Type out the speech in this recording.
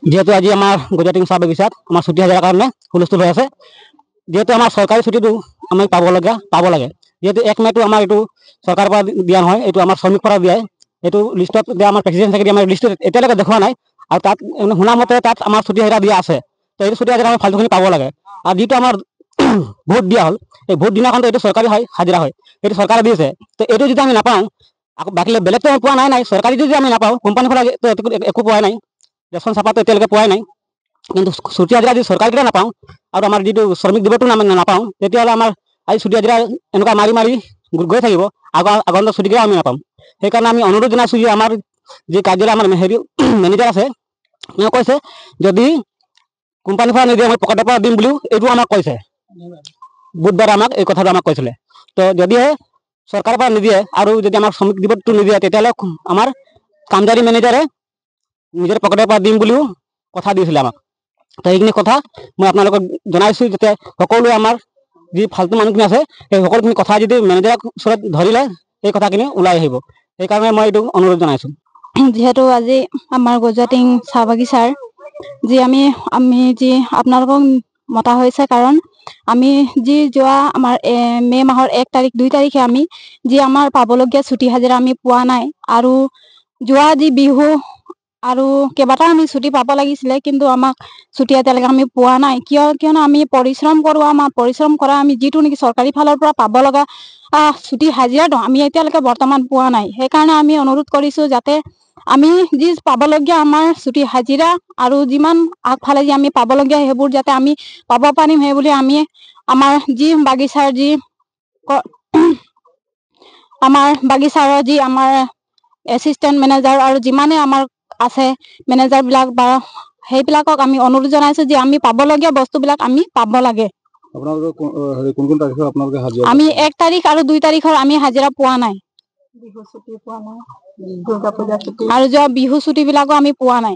যেহেতু আজি আমার গজাটিং চাহ বাগিচাত আমার ছুটি হাজার কারণে হুলস্থুল হয়ে আছে। যেহেতু আমার সরকারি ছুটিটো আমি পাব লাগে। যেহেতু 1 মেটো আমার এইটো সরকার পৰা দিয়া নহয়, এইটো আমাৰ শ্ৰমিক পৰা দিয়ে। এইটো লিষ্টত আমার প্রেসিডেন্ট সেক্রেটারি আমার লিষ্টত এতিয়ালৈকে দেখা নাই। আর তাত শুনা মতে তাত আমার ছুটি হাজিরা দিয়া আছে। তো এই ছুটি হাজিরা আমি ফালতুখিনি পাব লাগে। আর যেহেতু আমার ভোট দিয়া হল, এই ভোট দিনাখন তো এইটো সরকারি হয়, হাজিরা হয়, এইটো সরকারে দিয়েছে। তো এইটো যদি আমি নাপাওঁ, আকৌ বাকি বেলেগ তো আমি পোৱা নাই। সৰকাৰি যদি আমি নাপাওঁ, কোম্পানি পৰা তো একো পোৱা নাই, ৰেশন চাপাতো এতিয়ালৈকে পোৱাই নাই। কিন্তু ছুটি হাজিৰা যদি সৰকাৰিটা নাপাওঁ আৰু আমাৰ যিটো শ্ৰমিক দিৱসটো নাপাওঁ, তেতিয়াহ'লে আমাৰ আজি ছুটি হাজিৰা এনেকুৱা মাৰি মাৰি গৈ থাকিব, আগন্তুক ছুটিকেও আমি নাপাম। সেইকাৰণে আমি অনুৰোধ জনাইছোঁ যে আমাৰ যি কাৰ্যালয় আমাৰ হেৰি মেনেজাৰ আছে, তেওঁ কৈছে যদি কোম্পানীৰ পৰা নিদিয়ে মই পকেটৰ পৰা দিম বুলিও এইটো আমাক কৈছে। বুধবাৰে আমাক এই কথাটো আমাক কৈছিলে। তো যদিহে চৰকাৰৰ পৰা নিদিয়ে আৰু যদি আমাৰ শ্ৰমিক দিৱসটো নিদিয়ে, তেতিয়াহ'লে আমাৰ কামদাৰী মেনেজাৰে নিজৰ পকেটৰ পৰা দিম বুলিও কথা দিছিলে আমাক। তো এইখিনি কথা মই আপোনালোকক জনাইছোঁ, যাতে সকলোৱে আমাৰ যি ফাল্টু মানুহখিনি আছে সেই সকলোখিনি কথা যদি মেনেজাৰৰ ওচৰত ধৰিলে এই কথাখিনি ওলাই আহিব। সেইকাৰণে মই এইটো অনুৰোধ জনাইছোঁ। যিহেতু আজি আমাৰ গজাটিং চাহ বাগিচাৰ আমি যি আপোনালোকক মতা হৈছে, কাৰণ আমি যি যোৱা আমাৰ মে' মাহৰ 1 তাৰিখ 2 তাৰিখে আমি যি আমাৰ পাবলগীয়া ছুটি হাজিৰা আমি পোৱা নাই। আৰু যোৱা যি বিহু আৰু কেইবাটাও আমি ছুটি পাব লাগিছিলে, কিন্তু আমাক ছুটি এতিয়ালৈকে আমি পোৱা নাই। কিয়নো আমি পৰিশ্ৰম কৰোঁ, আমাৰ পৰিশ্ৰম কৰা আমি যিটো নেকি চৰকাৰী ফালৰ পৰা পাব লগা ছুটি হাজিৰাটো আমি এতিয়ালৈকে বৰ্তমান পোৱা নাই। সেইকাৰণে আমি অনুৰোধ কৰিছোঁ যাতে আমি যি পাবলগীয়া আমাৰ ছুটি হাজিৰা আৰু যিমান আগফালে যি আমি পাবলগীয়া সেইবোৰ যাতে আমি পাব পাৰিম, সেই বুলি আমি আমাৰ যি বাগিচাৰ যি আমাৰ বাগিচাৰ যি আমাৰ এছিষ্টেণ্ট মেনেজাৰ আৰু যিমানে আমাৰ আছে মেনেজাৰ বিলাক বা সেইবিলাকক আমি অনুৰোধ জনাইছোঁ যে আমি পাবলগীয়া বস্তুবিলাক আমি পাব লাগে। আমি 1 তাৰিখ আৰু 2 তাৰিখৰ আমি হাজিৰা পোৱা নাই, আৰু যোৱা বিহু ছুটি বিলাকো আমি পোৱা নাই।